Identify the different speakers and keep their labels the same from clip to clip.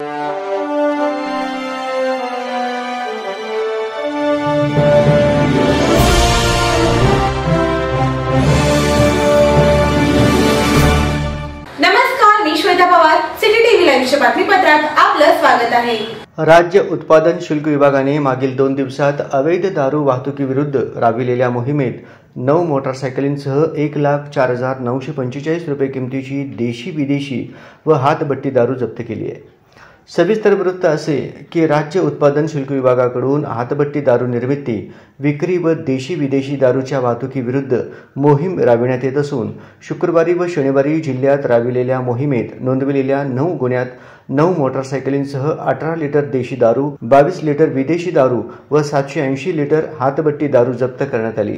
Speaker 1: नमस्कार, मी Shweta Pawar. City TV लाईव्हच्या बातमीपत्रात आपलं स्वागत आहे.
Speaker 2: राज्य उत्पादन शुल्क विभागाने मागील 2 दिवसात अवैध दारू वाहतुकीविरुद्ध राबविलेल्या मोहिमेत 9 मोटारसायकलींसह 1,04,945 रुपये किमतीची देशी विदेशी व हातभट्टी दारू जप्त केली आहे. सविस्तर वृत्त असे की राज्य उत्पादन शुल्क विभागाकडून हातभट्टी दारू निर्मिती, विक्री व देशी विदेशी दारूच्या वाहतुकीविरुद्ध मोहीम राबविण्यात येत असून शुक्रवारी व शनिवारी जिल्ह्यात राबविलेल्या मोहिमेत नोंदविलेल्या 9 गुन्ह्यात 9 मोटारसायकलींसह 18 लिटर देशी दारू, 22 लिटर विदेशी दारू व 780 लिटर हातभट्टी दारू जप्त करण्यात आली.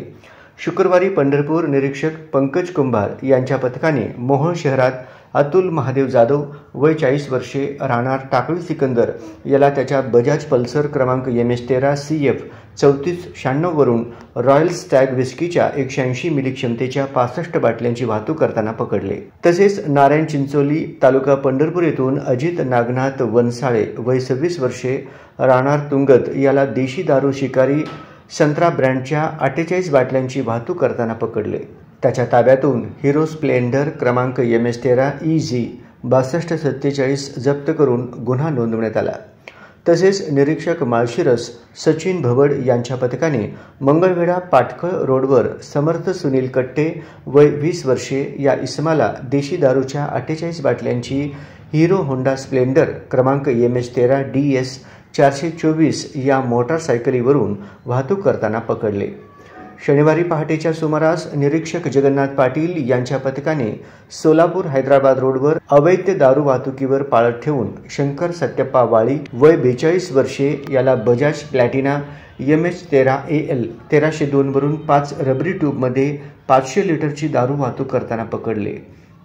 Speaker 2: शुक्रवारी पंढरपूर निरीक्षक पंकज कुंभार यांच्या पथकाने मोहोळ शहरात अतुल महादेव जाधव वय 40 वर्षे राहणार टाकळी सिकंदर याला त्याच्या बजाज पल्सर क्रमांक MS13 CF 3496 वरून रॉयल स्टॅग विस्कीच्या 180 मिली क्षमतेच्या 65 बाटल्यांची वाहतूक करताना पकडले. तसेच नारायण चिंचोली तालुका पंढरपूर येथून अजित नागनाथ वनसाळे वय 26 वर्षे राहणार तुंगत याला देशी दारू शिकारी संत्रा ब्रँडच्या 48 बाटल्यांची वाहतूक करताना पकडले. त्याच्या ताब्यातून हिरो स्प्लेंडर क्रमांक MS13 EG 6247 जप्त करून गुन्हा नोंदवण्यात आला. तसेच निरीक्षक माळशिरस सचिन भवड यांच्या पथकाने मंगळवेढा पाटखळ रोडवर समर्थ सुनील कट्टे वय 20 वर्षे या इसमाला देशी दारूच्या 48 बाटल्यांची हिरो होंडा स्प्लेंडर क्रमांक MS13 DS 424 या मोटारसायकलीवरून वाहतूक करताना पकडले. शनिवारी पहाटेच्या सुमारास निरीक्षक जगन्नाथ पाटील यांच्या पथकाने सोलापूर हैदराबाद रोडवर अवैध दारू वाहतुकीवर पाळत ठेवून शंकर सत्यप्पा वाळी वय 42 वर्षे याला बजाज प्लॅटिना MH13 AL 1302 वरून 5 रबरी ट्यूबमध्ये 500 लिटरची दारू वाहतूक करताना पकडले.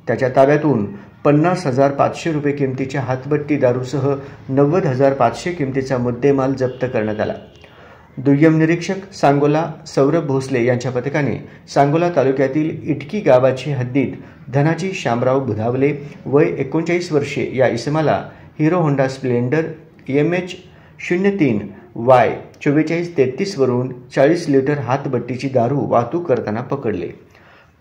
Speaker 2: त्याच्या ताब्यातून 50,500 रुपये किमतीच्या हातभट्टी दारूसह 90,500 किमतीचा मुद्देमाल जप्त करण्यात आला. दुय्यम निरीक्षक सांगोला सौरभ भोसले यांच्या पथकाने सांगोला तालुक्यातील इटकी गावाची हद्दीत धनाजी शामराव बुधावले वय 39 वर्षे या इसमाला hero Honda Splendor MH03 Y 4433 वरून 40 लिटर हातभट्टीची दारू वाहतूक करताना पकडले.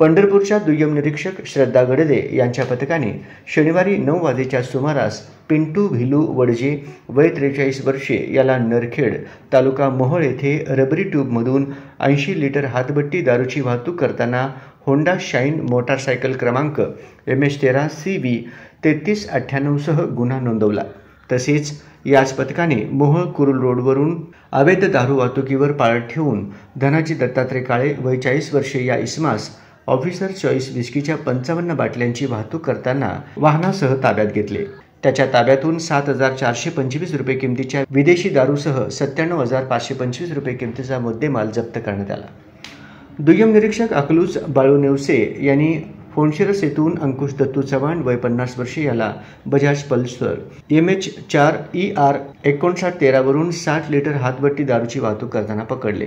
Speaker 2: पंढरपूरच्या दुय्यम निरीक्षक श्रद्धा गडदे यांच्या पथकाने शनिवारी 9 वाजेच्या सुमारास पिंटू भिलू वडजे वय 43 वर्षे याला नरखेड तालुका मोहोळ येथे रबरी ट्यूबमधून 80 लिटर हातभट्टी दारूची वाहतूक करताना होंडा शाईन मोटारसायकल क्रमांक MS13 CB 3398 सह गुन्हा नोंदवला. तसेच याच पथकाने मोहोळ कुरुल रोडवरून अवैध दारू वाहतुकीवर पाळत ठेवून धनाजी दत्तात्रय काळे वय 40 वर्षे या इसमास ऑफिसर चॉईस विस्कीच्या 55 बाटल्यांची वाहतूक करताना वाहनासह ताब्यात घेतले. त्याच्या ताब्यातून 7,425 रुपये किमतीच्या विदेशी दारूसह 97,525 रुपये किमतीचा मुद्देमाल जप्त करण्यात आला. दुय्यम निरीक्षक अकलूज बाळू नेवसे यांनी फोनशिरस येथून अंकुश दत्तू चव्हाण वय 50 वर्षे याला बजाज पल्सर MH4 ER 5913 वरून 60 लिटर हातभट्टी दारूची वाहतूक करताना पकडले.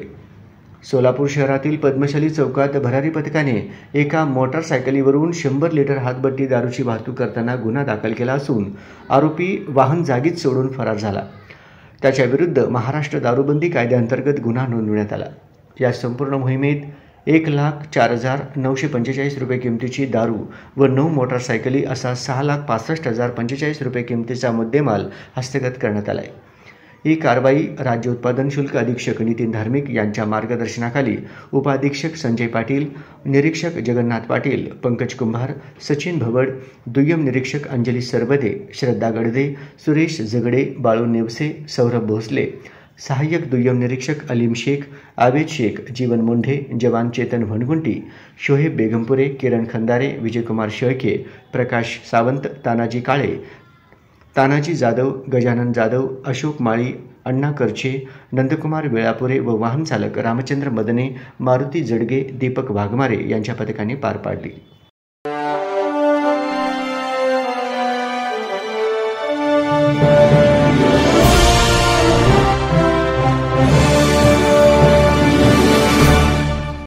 Speaker 2: सोलापूर शहरातील पद्मशाली चौकात भरारी पथकाने एका मोटारसायकलीवरून 100 लिटर हातभट्टी दारूची वाहतूक करताना गुन्हा दाखल केला असून आरोपी वाहन जागीच सोडून फरार झाला. त्याच्या विरुद्ध महाराष्ट्र दारूबंदी कायद्याअंतर्गत गुन्हा नोंदवण्यात आला. या संपूर्ण मोहिमेत 1,04,945 रुपये किमतीची दारू व 9 मोटारसायकली असा 6,65,045 रुपये किमतीचा मुद्देमाल हस्तगत करण्यात आला आहे. ही कारवाई राज्य उत्पादन शुल्क अधीक्षक नितीन धार्मिक यांच्या मार्गदर्शनाखाली उपाधीक्षक संजय पाटील, निरीक्षक जगन्नाथ पाटील, पंकज कुंभार, सचिन भवड, दुय्यम निरीक्षक अंजली सरबदे, श्रद्धा गडदे, सुरेश जगडे, बाळू नेवसे, सौरभ भोसले, सहाय्यक दुय्यम निरीक्षक अलीम शेख, आवेद शेख, जीवन मुंढे, जवान चेतन भणगुंटी, शोहेब बेगमपुरे, किरण खंदारे, विजयकुमार शेळके, प्रकाश सावंत, तानाजी काळे, तानाजी जाधव, गजानन जाधव, अशोक माळी, अण्णा करचे, नंदकुमार वेळापुरे व वाहन चालक रामचंद्र मदने, मारुती जडगे, दीपक वाघमारे यांच्या पथकाने पार पाडली.